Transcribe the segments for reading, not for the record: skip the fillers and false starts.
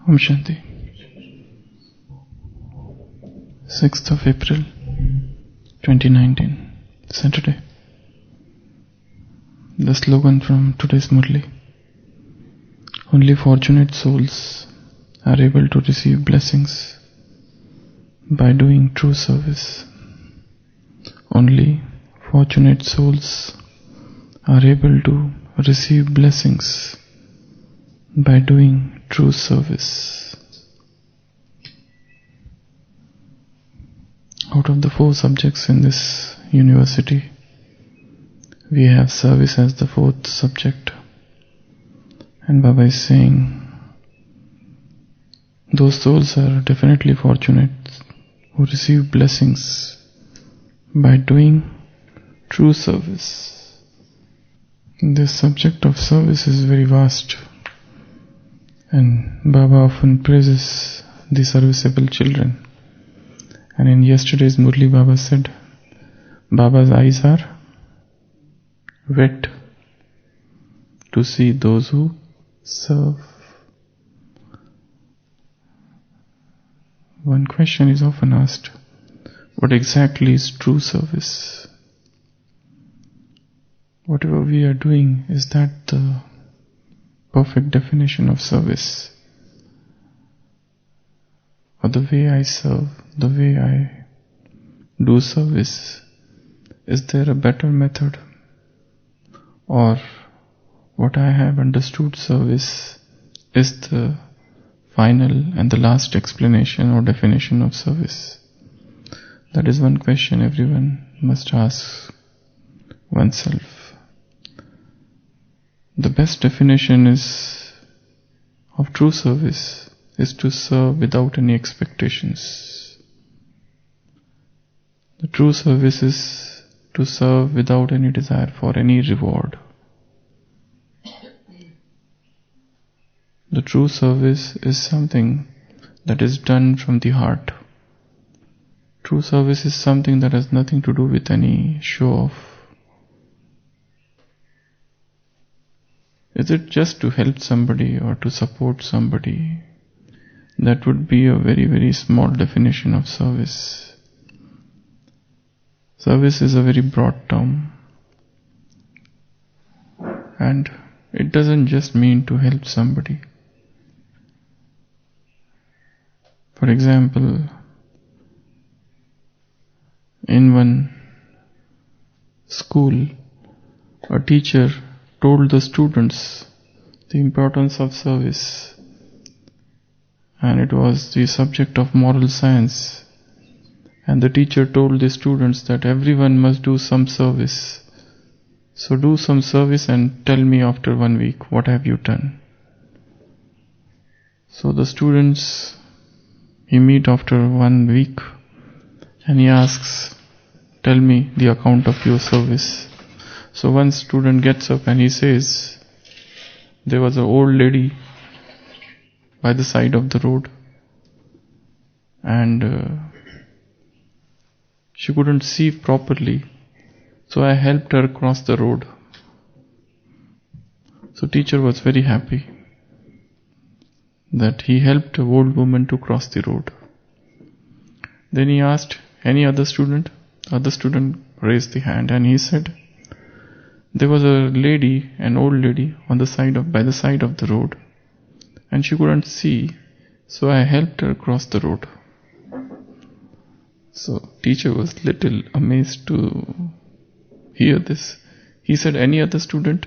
Om Shanti. 6th of April 2019, Saturday. The slogan from today's Murli. Only fortunate souls are able to receive blessings by doing true service. Only fortunate souls are able to receive blessings by doing true service. Out of the 4 subjects in this university, we have service as the 4th subject. And Baba is saying, those souls are definitely fortunate who receive blessings by doing true service. This subject of service is very vast, and Baba often praises the serviceable children. And in yesterday's Murli, Baba said, Baba's eyes are wet to see those who serve. One question is often asked, what exactly is true service? Whatever we are doing, is that the perfect definition of service? Or the way I serve, the way I do service, is there a better method? Or what I have understood service is the final and the last explanation or definition of service? That is one question everyone must ask oneself. The best definition of true service is to serve without any expectations. The true service is to serve without any desire for any reward. The true service is something that is done from the heart. True service is something that has nothing to do with any show-off. Is it just to help somebody or to support somebody? That would be a very, very small definition of service. Service is a very broad term. And it doesn't just mean to help somebody. For example, in one school, a teacher told the students the importance of service, and it was the subject of moral science, and the teacher told the students that everyone must do some service. So do some service and tell me after 1 week what have you done. So the students, he meet after 1 week and he asks, tell me the account of your service. So one student gets up and he says, there was an old lady by the side of the road, and she couldn't see properly, so I helped her cross the road. So teacher was very happy that he helped an old woman to cross the road. Then he asked, any other student? Other student raised the hand and he said, there was a lady, an old lady, by the side of the road, and she couldn't see, so I helped her cross the road. So teacher was little amazed to hear this. He said, any other student?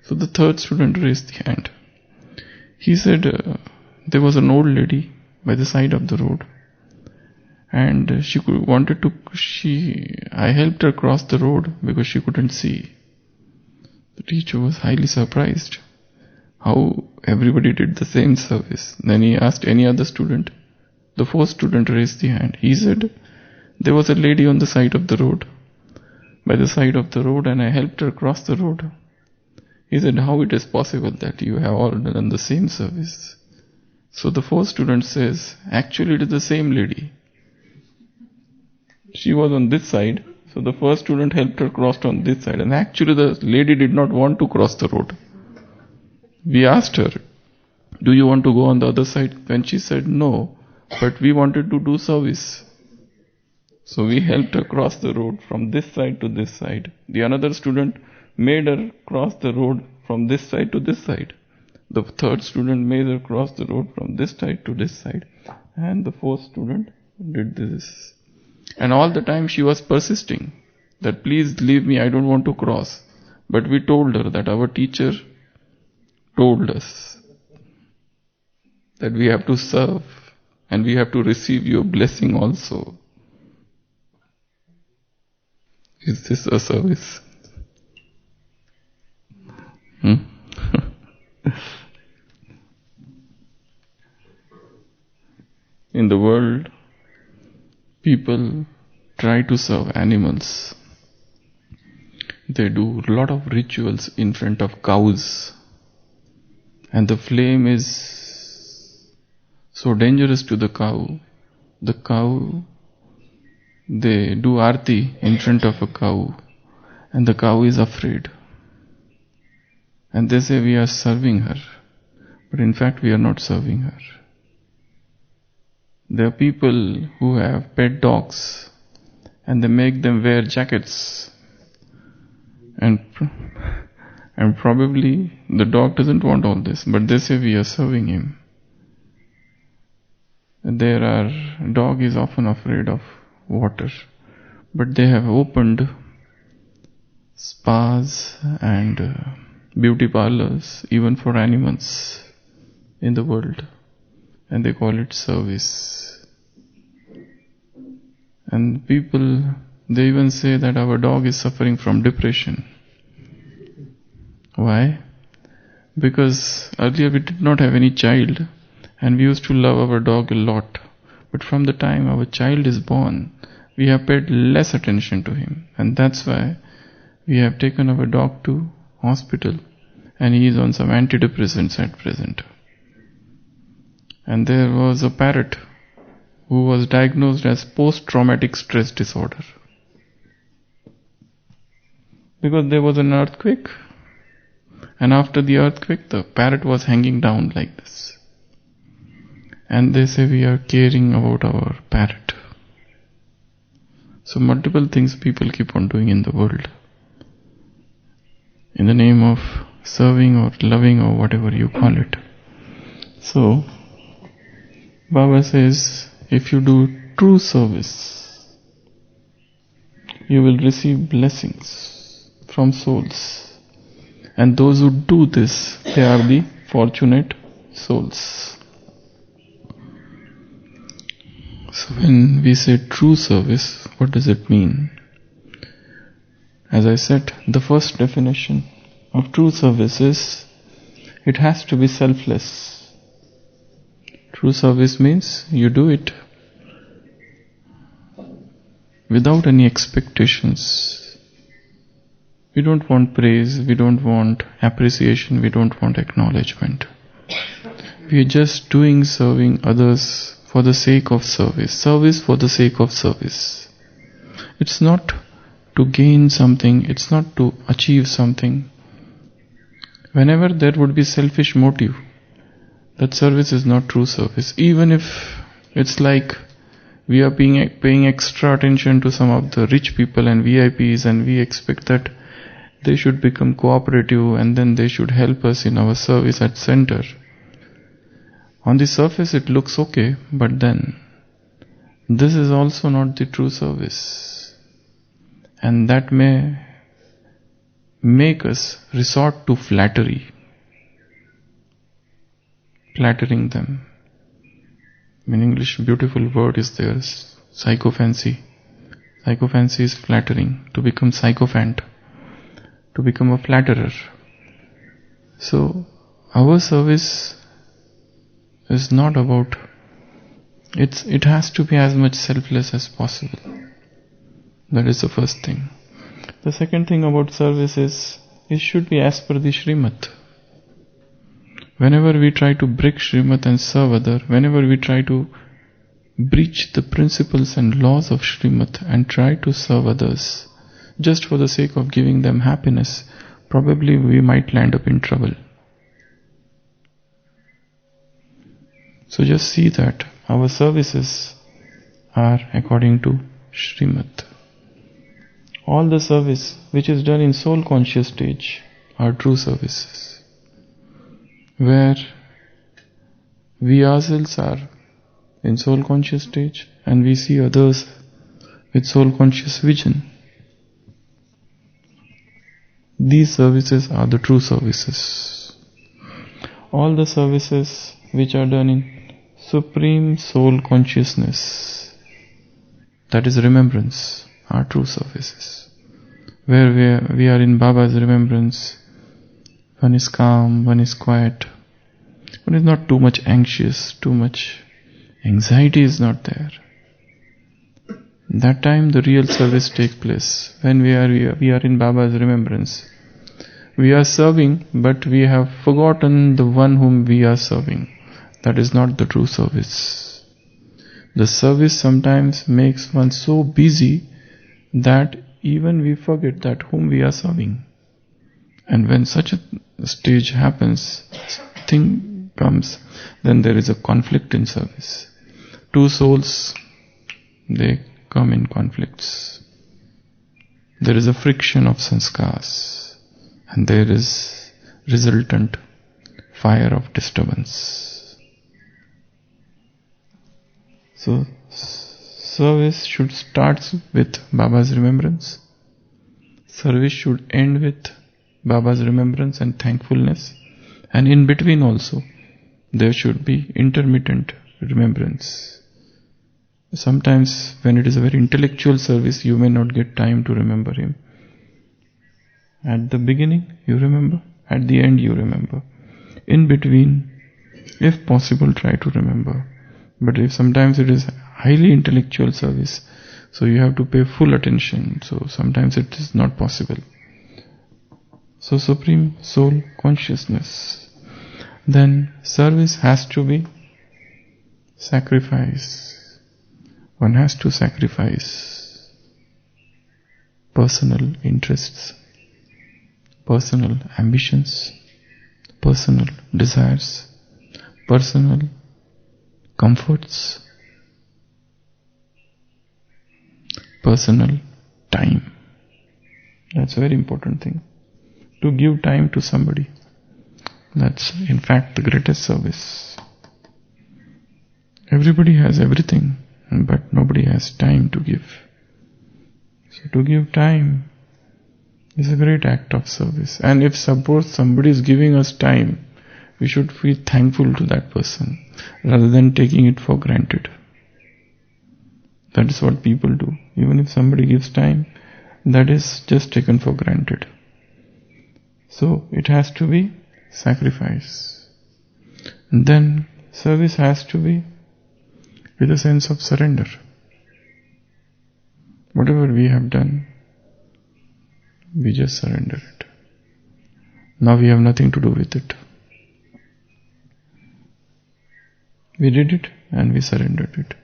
So the third student raised the hand. He said, there was an old lady by the side of the road, and I helped her cross the road because she couldn't see. The teacher was highly surprised how everybody did the same service. Then he asked, any other student? The fourth student raised the hand. He said, there was a lady on the side of the road, by the side of the road, and I helped her cross the road. He said, how it is possible that you have all done the same service? So the fourth student says, actually it is the same lady. She was on this side, so the first student helped her cross on this side, and actually the lady did not want to cross the road. We asked her, Do you want to go on the other side? When she said no, but we wanted to do service. So we helped her cross the road from this side to this side. The another student made her cross the road from this side to this side. The third student made her cross the road from this side to this side. And the fourth student did this. And all the time she was persisting that please leave me, I don't want to cross. But we told her that our teacher told us that we have to serve and we have to receive your blessing also. Is this a service? In the world, people try to serve animals. They do a lot of rituals in front of cows. And the flame is so dangerous to the cow. The cow, they do arti in front of a cow. And the cow is afraid. And they say we are serving her. But in fact we are not serving her. There are people who have pet dogs and they make them wear jackets and probably the dog doesn't want all this, but they say we are serving him. Dog is often afraid of water, but they have opened spas and beauty parlors even for animals in the world, and they call it service. And people, they even say that our dog is suffering from depression. Why? Because earlier we did not have any child and we used to love our dog a lot. But from the time our child is born, we have paid less attention to him. And that's why we have taken our dog to hospital and he is on some antidepressants at present. And there was a parrot who was diagnosed as post-traumatic stress disorder. Because there was an earthquake. And after the earthquake, the parrot was hanging down like this. And they say we are caring about our parrot. So multiple things people keep on doing in the world. In the name of serving or loving or whatever you call it. So, Baba says, if you do true service, you will receive blessings from souls. And those who do this, they are the fortunate souls. So when we say true service, what does it mean? As I said, the first definition of true service is, it has to be selfless. True service means you do it without any expectations. We don't want praise, we don't want appreciation, we don't want acknowledgement. We are just serving others for the sake of service. Service for the sake of service. It's not to gain something, it's not to achieve something. Whenever there would be selfish motive, that service is not true service. Even if it's like we are paying extra attention to some of the rich people and VIPs and we expect that they should become cooperative and then they should help us in our service at center. On the surface it looks okay, but then this is also not the true service. And that may make us resort to flattery. Flattering them. In English, beautiful word is there, sycophancy. Sycophancy is flattering, to become sycophant, to become a flatterer. So, our service is not about, it has to be as much selfless as possible. That is the first thing. The second thing about service is, it should be as per the Srimad. Whenever we try to break Srimad and serve other, whenever we try to breach the principles and laws of Srimad and try to serve others, just for the sake of giving them happiness, probably we might land up in trouble. So just see that our services are according to Srimad. All the service which is done in soul conscious stage are true services, where we ourselves are in soul conscious stage and we see others with soul conscious vision. These services are the true services. All the services which are done in supreme soul consciousness, that is remembrance, are true services. Where we are in Baba's remembrance, one is calm, one is quiet, one is not too much anxious, too much anxiety is not there. That time the real service takes place. When we are in Baba's remembrance. We are serving, but we have forgotten the one whom we are serving. That is not the true service. The service sometimes makes one so busy that even we forget that whom we are serving. And when such a stage happens, thing comes, then there is a conflict in service. Two souls, they come in conflicts. There is a friction of sanskars, and there is resultant fire of disturbance. So, service should start with Baba's remembrance. Service should end with Baba's remembrance and thankfulness. And in between also, there should be intermittent remembrance. Sometimes when it is a very intellectual service, you may not get time to remember him. At the beginning, you remember. At the end, you remember. In between, if possible, try to remember. But if sometimes it is highly intellectual service, so you have to pay full attention. So sometimes it is not possible. So Supreme Soul Consciousness. Then service has to be sacrifice. One has to sacrifice personal interests, personal ambitions, personal desires, personal comforts, personal time. That's a very important thing. To give time to somebody. That's in fact the greatest service. Everybody has everything, but nobody has time to give. So to give time is a great act of service. And if suppose somebody is giving us time, we should feel thankful to that person rather than taking it for granted. That is what people do. Even if somebody gives time, that is just taken for granted. So it has to be sacrifice. And then service has to be with a sense of surrender. Whatever we have done, we just surrender it. Now we have nothing to do with it. We did it and we surrendered it.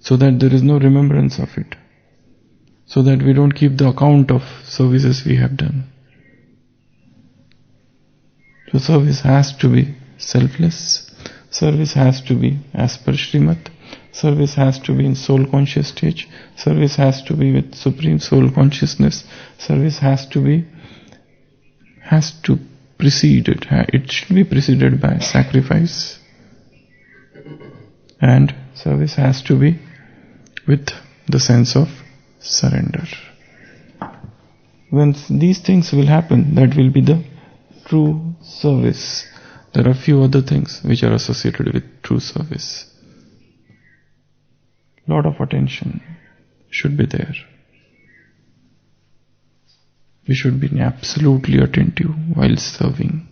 So that there is no remembrance of it. So that we don't keep the account of services we have done. So service has to be selfless. Service has to be as per Srimad. Service has to be in soul conscious stage. Service has to be with supreme soul consciousness. Service has to precede it. It should be preceded by sacrifice. And service has to be with the sense of surrender. When these things will happen, that will be the true service. There are few other things which are associated with true service. Lot of attention should be there. We should be absolutely attentive while serving.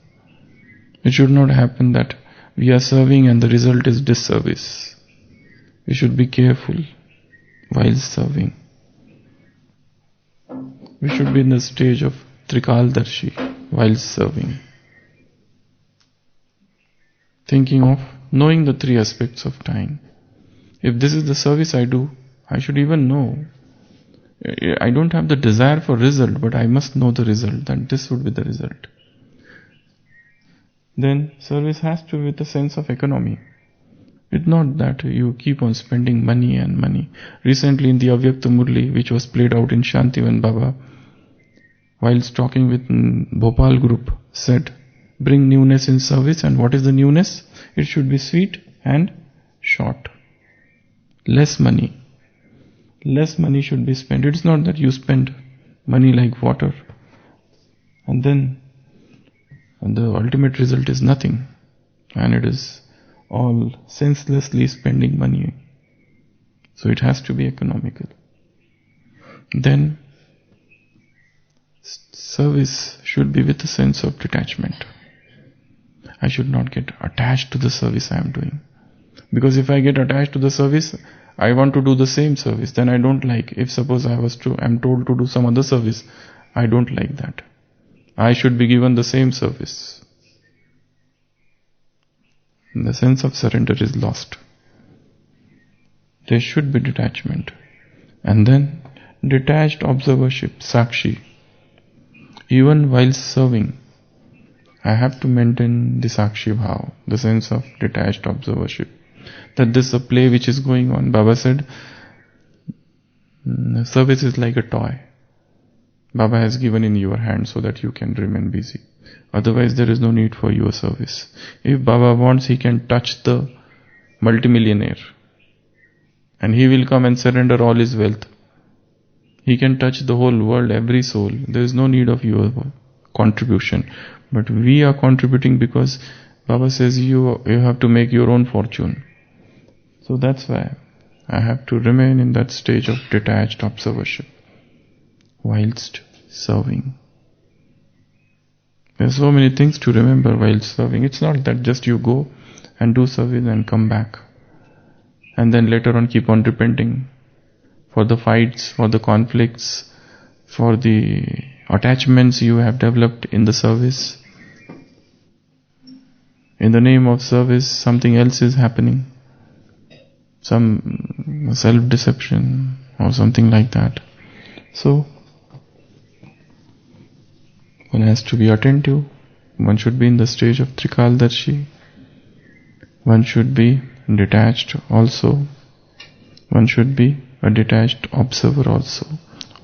It should not happen that we are serving and the result is disservice. We should be careful while serving. We should be in the stage of Trikaldarshi while serving. Thinking of knowing the three aspects of time. If this is the service I do, I should even know. I don't have the desire for result, but I must know the result, that this would be the result. Then service has to be with a sense of economy. It's not that you keep on spending money and money. Recently in the Avyakta Murli, which was played out in Shantivan, Baba, whilst talking with Bhopal group, said, bring newness in service. And what is the newness? It should be sweet and short. Less money. Less money should be spent. It's not that you spend money like water and then the ultimate result is nothing, and it is all senselessly spending money. So it has to be economical. Then service should be with a sense of detachment. I should not get attached to the service I am doing. Because if I get attached to the service, I want to do the same service, then I don't like. If suppose I'm told to do some other service, I don't like that. I should be given the same service. The sense of surrender is lost. There should be detachment. And then detached observership, sakshi. Even while serving, I have to maintain the sakshi bhav, the sense of detached observership. That this is a play which is going on. Baba said, service is like a toy. Baba has given in your hand so that you can remain busy. Otherwise there is no need for your service. If Baba wants, he can touch the multimillionaire and he will come and surrender all his wealth. He can touch the whole world, every soul. There is no need of your contribution. But we are contributing because Baba says you have to make your own fortune. So that's why I have to remain in that stage of detached observership whilst serving. There are so many things to remember while serving. It's not that just you go and do service and come back and then later on keep on repenting for the fights, for the conflicts, for the attachments you have developed in the service. In the name of service, something else is happening. Some self-deception or something like that. So, one has to be attentive. One should be in the stage of Trikaldarshi. One should be detached also. One should be a detached observer also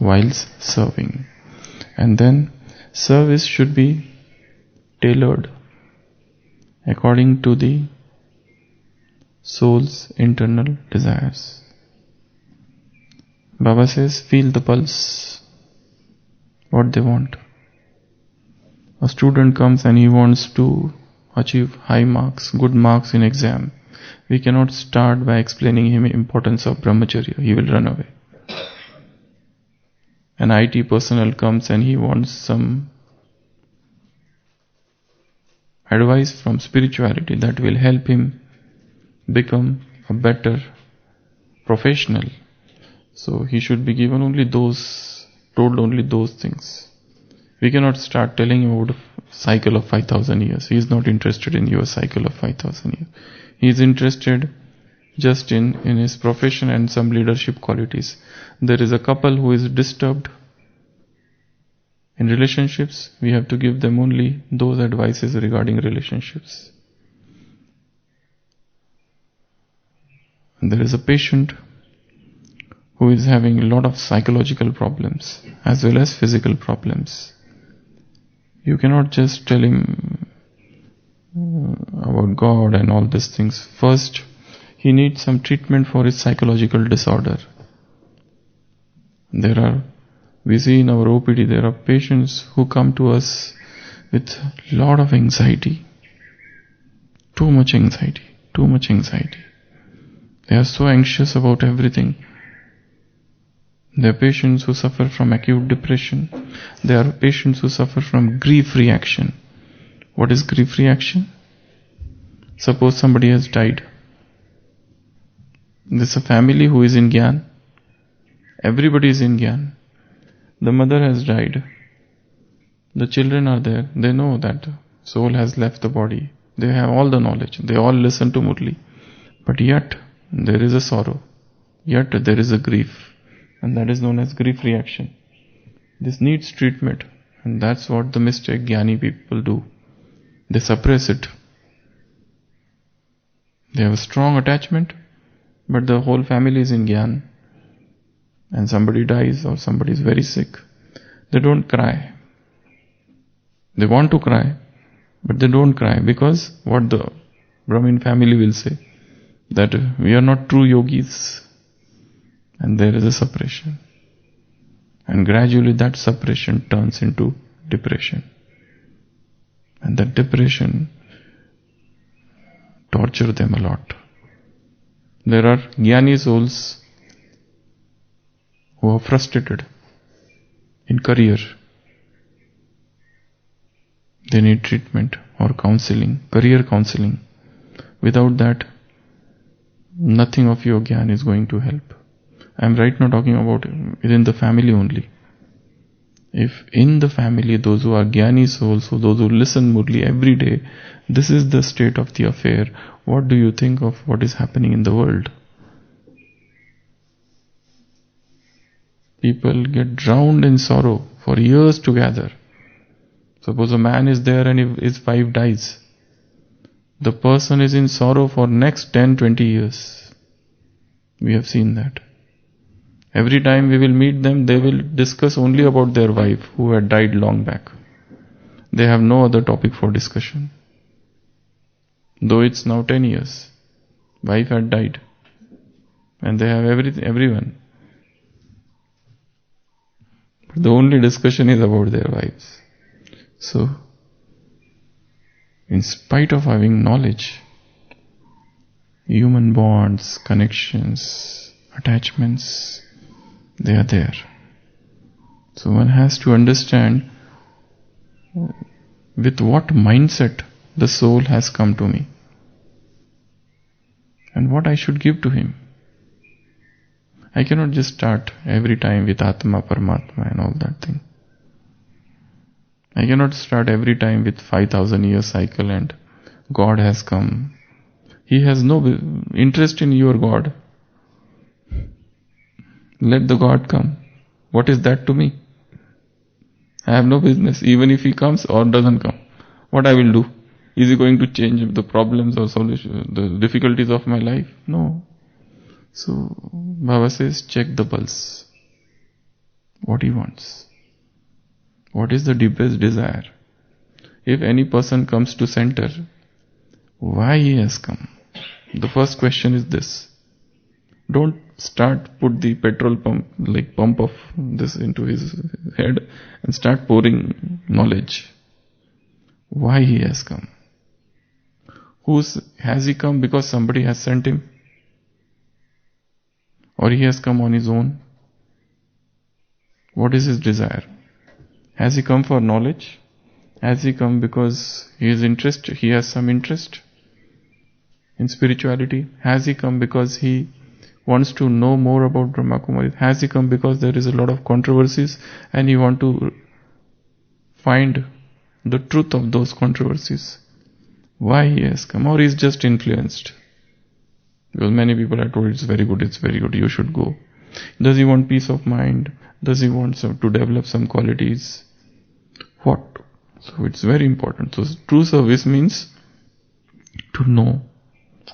whilst serving. And then service should be tailored according to the soul's internal desires. Baba says, feel the pulse, what they want. A student comes and he wants to achieve high marks, good marks in exam. We cannot start by explaining him the importance of brahmacharya. He will run away. An IT personnel comes and he wants some advice from spirituality that will help him become a better professional. So he should be given told only those things. We cannot start telling him about a cycle of 5,000 years. He is not interested in your cycle of 5,000 years. He is interested just in his profession and some leadership qualities. There is a couple who is disturbed in relationships. We have to give them only those advices regarding relationships. And there is a patient who is having a lot of psychological problems as well as physical problems. You cannot just tell him about God and all these things. First, he needs some treatment for his psychological disorder. We see in our OPD, there are patients who come to us with a lot of anxiety. Too much anxiety. They are so anxious about everything. There are patients who suffer from acute depression. There are patients who suffer from grief reaction. What is grief reaction? Suppose somebody has died. There's a family who is in Gyan. Everybody is in Gyan. The mother has died. The children are there. They know that soul has left the body. They have all the knowledge. They all listen to Murli. But yet, there is a sorrow. Yet, there is a grief. And that is known as grief reaction. This needs treatment. And that's what the mistake Jnani people do. They suppress it. They have a strong attachment, but the whole family is in Gyan, and somebody dies or somebody is very sick. They don't cry. They want to cry, but they don't cry because what the Brahmin family will say, that we are not true yogis, and there is a separation. And gradually that separation turns into depression. And that depression tortures them a lot. There are jnani souls who are frustrated in career. They need treatment or counseling, career counseling. Without that, nothing of your jnana is going to help. I am right now talking about within the family only. If in the family, those who are jnani souls, so those who listen Murli every day, this is the state of the affair, what do you think of what is happening in the world? People get drowned in sorrow for years together. Suppose a man is there and his wife dies. The person is in sorrow for next 10-20 years. We have seen that. Every time we will meet them, they will discuss only about their wife who had died long back. They have no other topic for discussion. Though it's now 10 years, wife had died, and they have everyone. But the only discussion is about their wives. So, in spite of having knowledge, human bonds, connections, attachments, they are there. So one has to understand with what mindset the soul has come to me and what I should give to him. I cannot just start every time with Atma, Paramatma and all that thing. I cannot start every time with 5,000 year cycle and God has come. He has no interest in your God. Let the God come. What is that to me? I have no business, even if he comes or doesn't come. What I will do? Is he going to change the problems or solution, the difficulties of my life? No. So, Baba says, check the pulse. What he wants. What is the deepest desire? If any person comes to center, why he has come? The first question is this. Don't put the petrol pump of this into his head and start pouring knowledge. Why he has come? Has he come because somebody has sent him? Or he has come on his own? What is his desire? Has he come for knowledge? Has he come because he has some interest in spirituality? Has he come because he wants to know more about Brahma Kumaris? Has he come because there is a lot of controversies and he wants to find the truth of those controversies? Why he has come? Or he is just influenced? Because many people are told it's very good, you should go. Does he want peace of mind? Does he want to develop some qualities? What? So it's very important. So true service means to know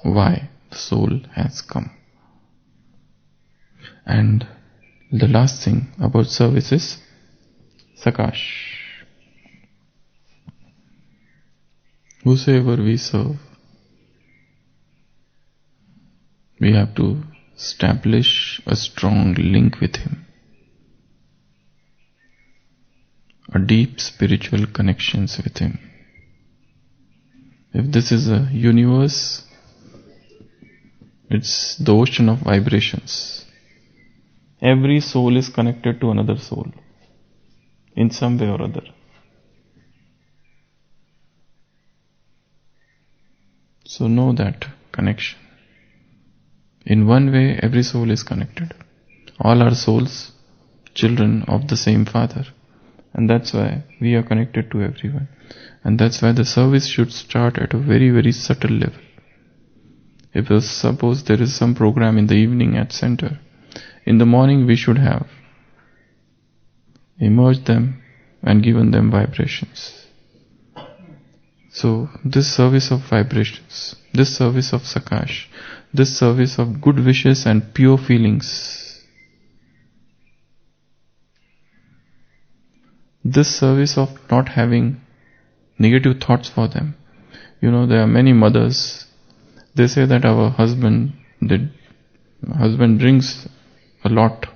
why the soul has come. And the last thing about service is Sakash. Whosoever we serve, we have to establish a strong link with him. A deep spiritual connections with him. If this is a universe, it's the ocean of vibrations. Every soul is connected to another soul in some way or other. So know that connection. In one way, every soul is connected. All are souls, children of the same Father. And that's why we are connected to everyone. And that's why the service should start at a very, very subtle level. If suppose there is some program in the evening at center, in the morning we should have immersed them and given them vibrations. So this service of vibrations, this service of Sakash, this service of good wishes and pure feelings, this service of not having negative thoughts for them. There are many mothers, they say that our husband drinks a lot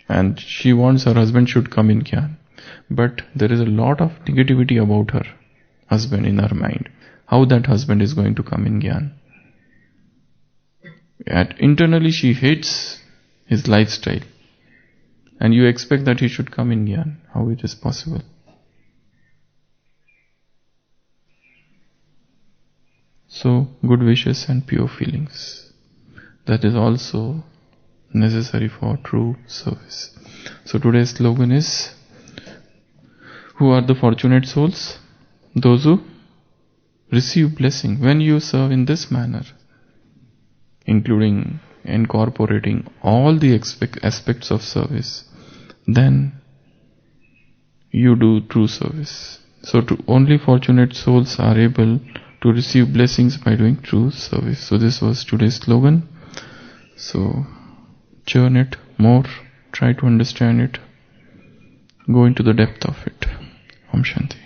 and she wants her husband should come in Gyan. But there is a lot of negativity about her husband in her mind. How that husband is going to come in Gyan. Internally she hates his lifestyle. And you expect that he should come in Gyan. How it is possible? So, good wishes and pure feelings. That is also necessary for true service. So today's slogan is, who are the fortunate souls? Those who receive blessing. When you serve in this manner, including incorporating all the aspects of service, then you do true service. So only fortunate souls are able to receive blessings by doing true service. So this was today's slogan. So churn it more, try to understand it, go into the depth of it. Om Shanti.